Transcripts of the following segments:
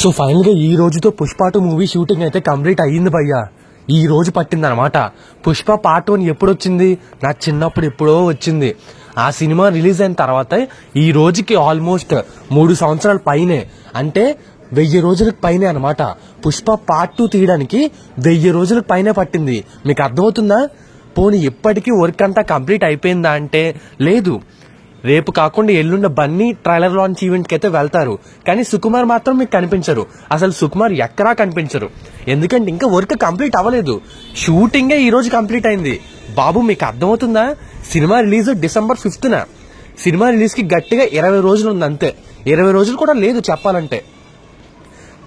So final గా ఈ రోజుతో పుష్ప 2 మూవీ షూటింగ్ అయితే కంప్లీట్ అయ్యింది భయ్యా. ఈ రోజు పట్టింది అనమాట. పుష్ప పార్ట్ 1 ఎప్పుడు వచ్చింది? నా చిన్నప్పుడు ఎప్పుడో వచ్చింది. ఆ సినిమా రిలీజ్ అయిన తర్వాత ఈ రోజుకి ఆల్మోస్ట్ 3 సంవత్సరాల పైనే, అంటే 1000 రోజులకు పైనే అనమాట. పుష్ప పార్ట్ 2 తీయడానికి 1000 రోజులకు పైనే పట్టింది. మీకు అర్థమవుతుందా? పోనీ ఇప్పటికీ వర్క్ అంతా కంప్లీట్ అయిపోయిందా అంటే లేదు. రేపు కాకుండా ఎల్లుండ బన్నీ ట్రైలర్ లాంచ్ ఈవెంట్ కి అయితే వెళ్తారు, కానీ సుకుమార్ మాత్రం మీకు కనిపించరు. అసలు సుకుమార్ ఎక్కడా కనిపించరు, ఎందుకంటే ఇంకా వర్క్ కంప్లీట్ అవ్వలేదు. షూటింగే ఈ రోజు కంప్లీట్ అయింది. బాబు మీకు అర్థమవుతుందా? Cinema release December 5th. Cinema release కి గట్టిగా 20 రోజులు ఉంది అంతే. 20 రోజులు కూడా లేదు చెప్పాలంటే.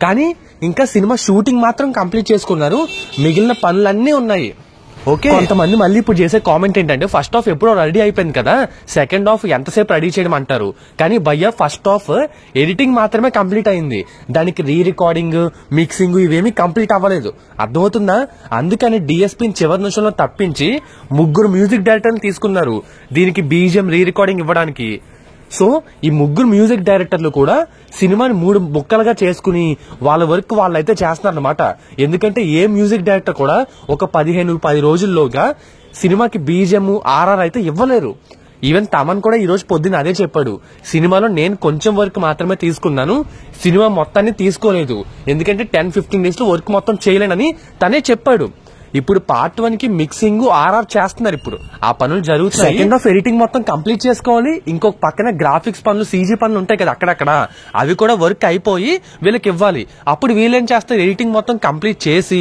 కానీ ఇంకా సినిమా షూటింగ్ మాత్రం కంప్లీట్ చేసుకున్నారు, మిగిలిన పనులన్నీ ఉన్నాయి. ఓకే, కొంతమంది మళ్ళీ ఇప్పుడు చేసే కామెంట్ ఏంటంటే ఫస్ట్ హాఫ్ ఎప్పుడో రెడీ అయిపోయింది కదా, సెకండ్ హాఫ్ ఎంతసేపు రెడీ చేయడం అంటారు. కానీ భయ్య ఫస్ట్ హాఫ్ ఎడిటింగ్ మాత్రమే కంప్లీట్ అయింది, దానికి రీ రికార్డింగ్ మిక్సింగ్ ఇవేమీ కంప్లీట్ అవ్వలేదు. అర్థమవుతుందా? అందుకని డిఎస్పీని చివరి నిమిషంలో తప్పించి 3 మ్యూజిక్ డైరెక్టర్ని తీసుకున్నారు దీనికి బీజిఎం రీ రికార్డింగ్ ఇవ్వడానికి. సో ఈ 3 మ్యూజిక్ డైరెక్టర్లు కూడా సినిమాని 3 ముక్కలుగా చేసుకుని వాళ్ళ వర్క్ వాళ్ళైతే చేస్తున్నారు అనమాట. ఎందుకంటే ఏ మ్యూజిక్ డైరెక్టర్ కూడా ఒక 15-10 రోజుల్లోగా సినిమాకి బీజిఎం ఆర్ఆర్ అయితే ఇవ్వలేరు. ఈవెన్ తమన్ కూడా ఈ రోజు పొద్దున్న అదే చెప్పాడు, సినిమాలో నేను కొంచెం వర్క్ మాత్రమే తీసుకున్నాను, సినిమా మొత్తాన్ని తీసుకోలేదు, ఎందుకంటే 10-15 డేస్ లో వర్క్ మొత్తం చేయలేనని తనే చెప్పాడు. ఇప్పుడు పార్ట్ 1 కి మిక్సింగ్ ఆర్ఆర్ చేస్తున్నారు, ఇప్పుడు ఆ పనులు జరుగుతాయి. సెకండ్ హాఫ్ ఎడిటింగ్ మొత్తం కంప్లీట్ చేసుకోవాలి, ఇంకొక పక్కన గ్రాఫిక్స్ పనులు సీజీ పనులు ఉంటాయి కదా అక్కడక్కడ, అవి కూడా వర్క్ అయిపోయి వీళ్ళకి ఇవ్వాలి. అప్పుడు వీళ్ళేం చేస్తారు, ఎడిటింగ్ మొత్తం కంప్లీట్ చేసి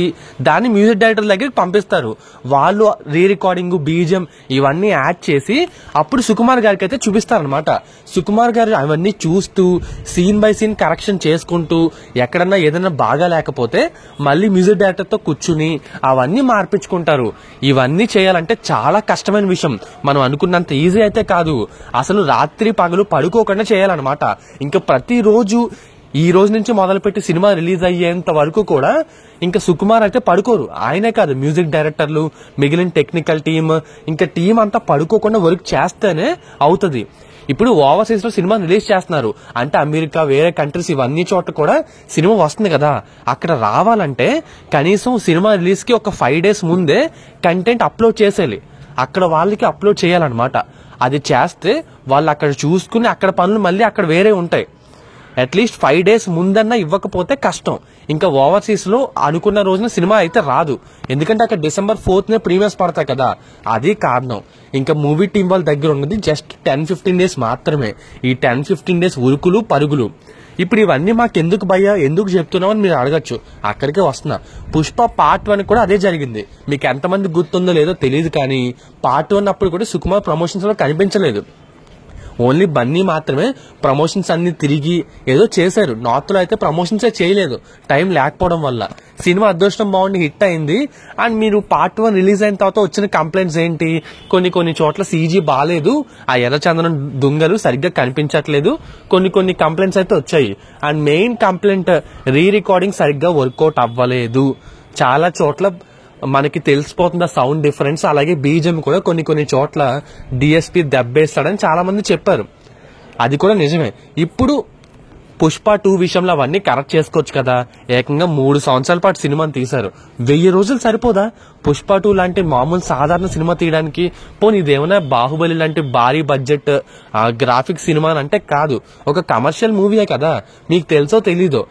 దాన్ని మ్యూజిక్ డైరెక్టర్ దగ్గరికి పంపిస్తారు. వాళ్ళు రీ రికార్డింగ్ బీజిఎం ఇవన్నీ యాడ్ చేసి అప్పుడు సుకుమార్ గారికి అయితే చూపిస్తారనమాట. సుకుమార్ గారు అవన్నీ చూస్తూ సీన్ బై సీన్ కరెక్షన్ చేసుకుంటూ ఎక్కడన్నా ఏదైనా బాగా లేకపోతే మళ్ళీ మ్యూజిక్ డైరెక్టర్ తో కూర్చుని అవన్నీ మార్పించుకుంటారు. ఇవన్నీ చేయాలంటే చాలా కష్టమైన విషయం, మనం అనుకున్నంత ఈజీ అయితే కాదు. అసలు రాత్రి పగలు పడుకోకుండా చేయాలన్నమాట. ఇంకా ప్రతిరోజు ఈ రోజు నుంచి మొదలుపెట్టి సినిమా రిలీజ్ అయ్యేంత వరకు కూడా ఇంకా సుకుమార్ అయితే పడుకోరు. ఆయనే కాదు, మ్యూజిక్ డైరెక్టర్లు, మిగిలిన టెక్నికల్ టీమ్, ఇంకా టీం అంతా పడుకోకుండా వర్క్ చేస్తేనే అవుతుంది. ఇప్పుడు ఓవర్సీస్ లో సినిమా రిలీజ్ చేస్తున్నారు అంటే అమెరికా, వేరే కంట్రీస్ ఇవన్నీ చోట్ల కూడా సినిమా వస్తుంది కదా, అక్కడ రావాలంటే కనీసం సినిమా రిలీజ్ కి ఒక 5 days ముందే కంటెంట్ అప్లోడ్ చేసేయాలి. అక్కడ వాళ్ళకి అప్లోడ్ చేయాలన్నమాట. అది చేస్తే వాళ్ళు అక్కడ చూసుకుని అక్కడ పనులు మళ్ళీ అక్కడ వేరే ఉంటాయి. అట్లీస్ట్ 5 days ముందన్నా ఇవ్వకపోతే కష్టం. ఇంకా ఓవర్సీస్ లో అనుకున్న రోజున సినిమా అయితే రాదు, ఎందుకంటే అక్కడ December 4th ప్రీమియర్స్ పడతాయి కదా, అది కారణం. ఇంకా మూవీ టీం వాళ్ళ దగ్గర ఉన్నది జస్ట్ 10-15 days మాత్రమే. ఈ 10-15 days ఉరుకులు పరుగులు. ఇప్పుడు ఇవన్నీ మాకు ఎందుకు భయ్యా, ఎందుకు చెప్తున్నామని మీరు అడగచ్చు, అక్కడికే వస్తున్నా. పుష్ప పార్ట్ 1 కూడా అదే జరిగింది. మీకు ఎంతమంది గుర్తుందో లేదో తెలియదు, కానీ పార్ట్ 1 అప్పుడు కూడా సుకుమార్ ప్రమోషన్స్ లో కనిపించలేదు. ఓన్లీ బన్నీ మాత్రమే ప్రమోషన్స్ అన్ని తిరిగి ఏదో చేశారు. నార్త్ లో అయితే ప్రమోషన్సే చేయలేదు, టైం లేకపోవడం వల్ల. సినిమా అదృష్టం బాగుండి హిట్ అయింది. అండ్ మీరు పార్ట్ 1 రిలీజ్ అయిన తర్వాత వచ్చిన కంప్లైంట్స్ ఏంటి, కొన్ని చోట్ల సీజీ బాగాలేదు, ఆ ఎర్రచందనం దుంగలు సరిగ్గా కనిపించట్లేదు, కొన్ని కంప్లైంట్స్ అయితే వచ్చాయి. And main complaint re recording సరిగ్గా వర్కౌట్ అవ్వలేదు. చాలా చోట్ల మనకి తెలిసిపోతుంది సౌండ్ డిఫరెన్స్. అలాగే బీజిఎం కూడా కొన్ని చోట్ల డిఎస్పీ దెబ్బేస్తాడని చాలా మంది చెప్పారు, అది కూడా నిజమే. ఇప్పుడు పుష్ప 2 విషయంలో అవన్నీ కరెక్ట్ చేసుకోవచ్చు కదా. ఏకంగా 3 సంవత్సరాల పాటు సినిమాని తీశారు, 1000 రోజులు సరిపోదా పుష్ప 2 లాంటి మామూలు సాధారణ సినిమా తీయడానికి? పోనీ ఇదేమైనా బాహుబలి లాంటి భారీ బడ్జెట్ గ్రాఫిక్స్ సినిమా అంటే కాదు, ఒక కమర్షియల్ మూవీయే కదా. మీకు తెలుసో తెలీదో,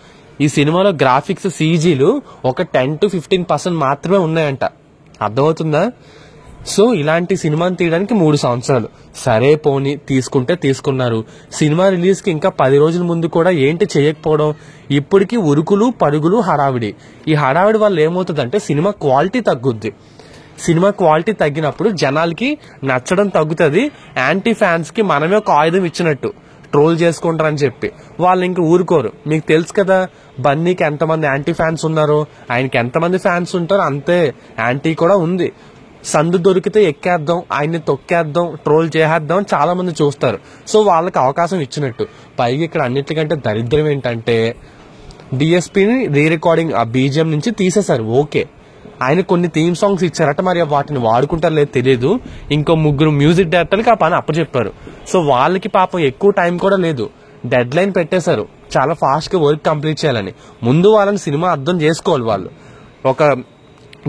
ఈ సినిమాలో గ్రాఫిక్స్ సీజీలు ఒక 10-15% మాత్రమే ఉన్నాయంట. అర్థమవుతుందా? సో ఇలాంటి సినిమాని తీయడానికి 3 సంవత్సరాలు. సరే పోనీ తీసుకుంటే తీసుకున్నారు. సినిమా రిలీజ్ కి ఇంకా 10 రోజుల ముందు కూడా ఏంటి చేయకపోవడం? ఇప్పటికీ ఉరుకులు పరుగులు హడావిడి. ఈ హడావిడి వల్ల ఏమవుతుందంటే సినిమా క్వాలిటీ తగ్గుద్ది. సినిమా క్వాలిటీ తగ్గినప్పుడు జనాలకి నచ్చడం తగ్గుతుంది. యాంటీ ఫ్యాన్స్ కి మనమే ఒక ఆయుధం ఇచ్చినట్టు, ట్రోల్ చేసుకుంటారని చెప్పి వాళ్ళు ఇంక ఊరుకోరు. మీకు తెలుసు కదా బన్నీకి ఎంతమంది యాంటీ ఫ్యాన్స్ ఉన్నారో, ఆయనకి ఎంతమంది ఫ్యాన్స్ ఉంటారో అంతే యాంటీ కూడా ఉంది. సందు దొరికితే ఎక్కేద్దాం, ఆయన్ని తొక్కేద్దాం, ట్రోల్ చేసేద్దాం చాలా మంది చూస్తారు. సో వాళ్ళకి అవకాశం ఇచ్చినట్టు. పైగా ఇక్కడ అన్నిటికంటే దరిద్రం ఏంటంటే డిఎస్పీని రీ రికార్డింగ్ ఆ బీజిఎం నుంచి తీసేశారు. ఓకే, ఆయన కొన్ని థీమ్ సాంగ్స్ ఇచ్చారట, మరి వాటిని వాడుకుంటారు లేదు తెలియదు. ఇంకో 3 మ్యూజిక్ డైరెక్టర్లకి ఆ పని అప్పచెప్పారు. సో వాళ్ళకి పాపం ఎక్కువ టైం కూడా లేదు, డెడ్ లైన్ పెట్టేశారు. చాలా ఫాస్ట్గా వర్క్ కంప్లీట్ చేయాలని. ముందు వాళ్ళని సినిమా అర్థం చేసుకోవాలి. వాళ్ళు ఒక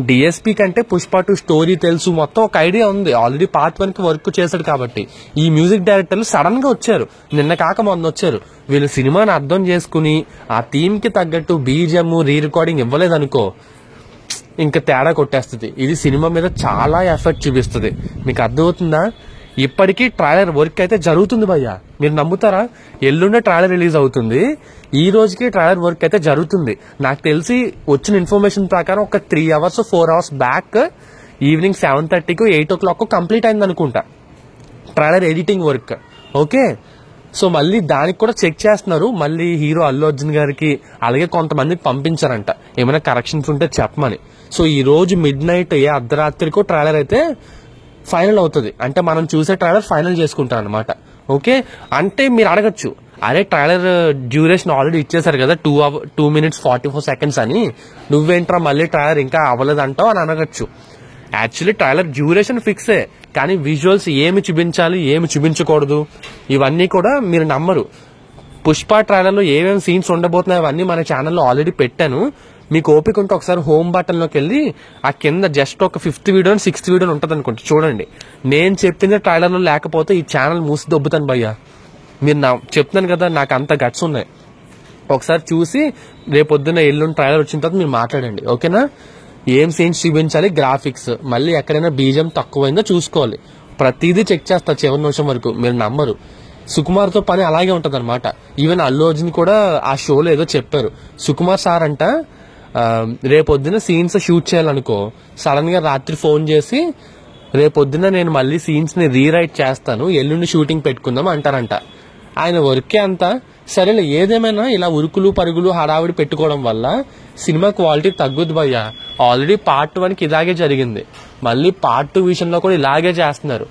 డిఎస్పీ కంటే పుష్ప 2 స్టోరీ తెలుసు, మొత్తం ఒక ఐడియా ఉంది. ఆల్రెడీ పార్ట్ 1 కి వర్క్ చేశాడు కాబట్టి. ఈ మ్యూజిక్ డైరెక్టర్లు సడన్ గా వచ్చారు, నిన్న కాక మొన్న వచ్చారు. వీళ్ళు సినిమాని అర్థం చేసుకుని ఆ థీమ్ కి తగ్గట్టు బీజిఎం రీ రికార్డింగ్ ఇవ్వలేదనుకో, ఇంకా తేడా కొట్టేస్తుంది. ఇది సినిమా మీద చాలా ఎఫెక్ట్ చూపిస్తుంది. మీకు అర్థమవుతుందా? ఇప్పటికీ ట్రైలర్ వర్క్ అయితే జరుగుతుంది భయ్య, మీరు నమ్ముతారా? ఎల్లుండే ట్రైలర్ రిలీజ్ అవుతుంది, ఈ రోజుకి ట్రైలర్ వర్క్ అయితే జరుగుతుంది. నాకు తెలిసి వచ్చిన ఇన్ఫర్మేషన్ ప్రకారం ఒక 3 అవర్స్ 4 అవర్స్ బ్యాక్ ఈవినింగ్ 7:30కు 8 o'clock కంప్లీట్ అయింది అనుకుంటా trailer editing work. Okay, so మళ్ళీ దానికి కూడా చెక్ చేస్తున్నారు. మళ్ళీ హీరో అల్లు అర్జున్ గారికి అలాగే కొంతమందికి పంపించారంట ఏమైనా కరెక్షన్స్ ఉంటే చెప్పమని. సో ఈ రోజు మిడ్-నైట్ అర్ధరాత్రికో ట్రైలర్ అయితే ఫైనల్ అవుతుంది. అంటే మనం చూసే ట్రైలర్ ఫైనల్ చేసుకుంటాం అనమాట. ఓకే, అంటే మీరు అడగచ్చు, అరే ట్రైలర్ డ్యూరేషన్ ఆల్రెడీ ఇచ్చేసారు కదా 2 minutes 44 seconds అని, నువ్వేంట్రా మళ్ళీ ట్రైలర్ ఇంకా అవ్వలేదంటావు అని అనగచ్చు. యాక్చువల్లీ ట్రైలర్ డ్యూరేషన్ ఫిక్సే, కానీ విజువల్స్ ఏమి చూపించాలి ఏమి చూపించకూడదు ఇవన్నీ కూడా మీరు నమ్మరు. పుష్ప ట్రైలర్ లో ఏమేమి సీన్స్ ఉండబోతున్నాయి అవన్నీ మన ఛానల్లో ఆల్రెడీ పెట్టాను. మీకు ఓపిక ఉంటే ఒకసారి హోమ్ బటన్ లోకి వెళ్ళి ఆ కింద జస్ట్ ఒక 5th వీడియో 6th వీడియో ఉంటుంది అనుకుంటే చూడండి. నేను చెప్పింది ట్రైలర్ లో లేకపోతే ఈ ఛానల్ మూసి దొబ్బుతాను భయ్యా. మీరు చెప్తున్నాను కదా, నాకు అంత గట్స్ ఉన్నాయి. ఒకసారి చూసి రేపొద్దున ఎల్లుండి ట్రైలర్ వచ్చిన తర్వాత మీరు మాట్లాడండి. ఓకేనా? ఏం సీన్స్ చూపించాలి, గ్రాఫిక్స్, మళ్ళీ ఎక్కడైనా బీజిఎం తక్కువైందో చూసుకోవాలి. ప్రతిదీ చెక్ చేస్తా చివరి నిమిషం వరకు, మీరు నమ్మరు. సుకుమార్ తో పని అలాగే ఉంటది అనమాట. ఈవెన్ అల్లు అర్జున్ కూడా ఆ షోలో ఏదో చెప్పారు. సుకుమార్ సార్ అంట రేపొద్దున సీన్స్ షూట్ చేయాలనుకో, సడన్ గా రాత్రి ఫోన్ చేసి రేపొద్దున నేను మళ్ళీ సీన్స్ ని రీరైట్ చేస్తాను, ఎల్లుండి షూటింగ్ పెట్టుకుందాం అంటారంట. ఆయన వర్కే అంతా. సరేలే, ఏదేమైనా ఇలా ఉరుకులు పరుగులు హడావిడి పెట్టుకోవడం వల్ల సినిమా క్వాలిటీ తగ్గుద్ది భయ్యా. ఆల్రెడీ పార్ట్ 1 కి ఇలాగే జరిగింది, మళ్ళీ పార్ట్ 2 విషయంలో కూడా ఇలాగే చేస్తున్నారు.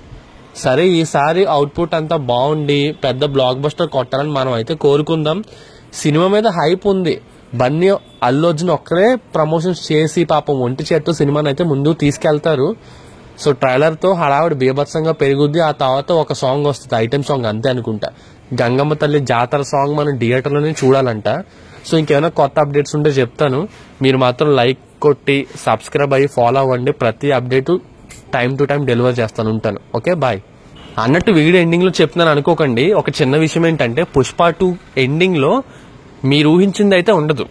సరే, ఈసారి అవుట్పుట్ అంతా బాగుండి పెద్ద బ్లాక్ బస్టర్ కొట్టాలని మనం అయితే కోరుకుందాం. సినిమా మీద హైప్ ఉంది. బన్నీ అల్లు అర్జున్ ఒక్కరే ప్రమోషన్స్ చేసి పాపం ఒంటి చేత్తో సినిమాని అయితే ముందుకు తీసుకెళ్తారు. సో ట్రైలర్ తో హడావిడి బీభత్సంగా పెరుగుద్ది. ఆ తర్వాత ఒక సాంగ్ వస్తుంది, ఐటెం సాంగ్ అంతే అనుకుంటా. గంగమ్మ తల్లి జాతర సాంగ్ మనం థియేటర్లోనే చూడాలంట. సో ఇంకేమైనా కొత్త అప్డేట్స్ ఉంటే చెప్తాను. మీరు మాత్రం లైక్ కొట్టి సబ్స్క్రైబ్ అయ్యి ఫాలో అవ్వండి. ప్రతి update time to time deliver చేస్తాను ఉంటాను. Okay, bye. అన్నట్టు వీడియో ఎండింగ్ లో చెప్తున్నాను అనుకోకండి. ఒక చిన్న విషయం ఏంటంటే, పుష్ప 2 ఎండింగ్ లో మీరు ఊహించింది అయితే ఉండదు.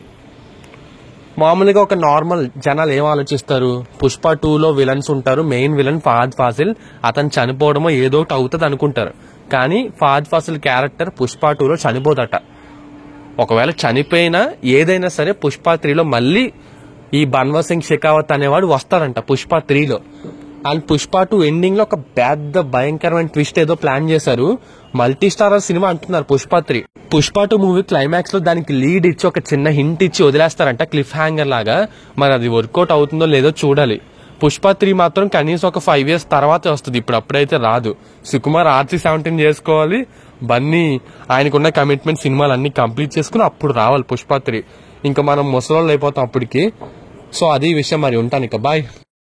మామూలుగా ఒక నార్మల్ జనాలు ఏం ఆలోచిస్తారు, పుష్ప 2లో విలన్స్ ఉంటారు, మెయిన్ విలన్ ఫహద్ ఫాసిల్, అతను చనిపోవడమో ఏదో ఒకటి అవుతుంది అనుకుంటారు. కానీ ఫహద్ ఫాసిల్ క్యారెక్టర్ పుష్ప 2లో చనిపోదట. ఒకవేళ చనిపోయినా ఏదైనా సరే పుష్ప 3లో మళ్ళీ ఈ బన్వర్ సింగ్ షెకావత్ అనేవాడు వస్తారంట పుష్ప 3లో. అండ్ పుష్ప 2 ఎండింగ్ లో ఒక పెద్ద భయంకరమైన ట్విస్ట్ ఏదో ప్లాన్ చేశారు. మల్టీ స్టారర్ సినిమా అంటున్నారు పుష్ప 3. పుష్ప 2 మూవీ క్లైమాక్స్ లో దానికి లీడ్ ఇచ్చి ఒక చిన్న హింట్ ఇచ్చి వదిలేస్తారంట క్లిఫ్ హ్యాంగర్ లాగా. మరి అది వర్కౌట్ అవుతుందో లేదో చూడాలి. పుష్ప 3 మాత్రం కనీసం ఒక 5 years తర్వాతే వస్తుంది, ఇప్పుడు అప్పుడైతే రాదు. సుకుమార్ RC-17 చేసుకోవాలి, బన్నీ ఆయనకున్న కమిట్మెంట్ సినిమాలు అన్ని కంప్లీట్ చేసుకుని అప్పుడు రావాలి పుష్ప 3. ఇంకా మనం ముసలోళ్ళు అయిపోతాం అప్పటికి. సో అది విషయం. మరి ఉంటాను ఇక, బాయ్.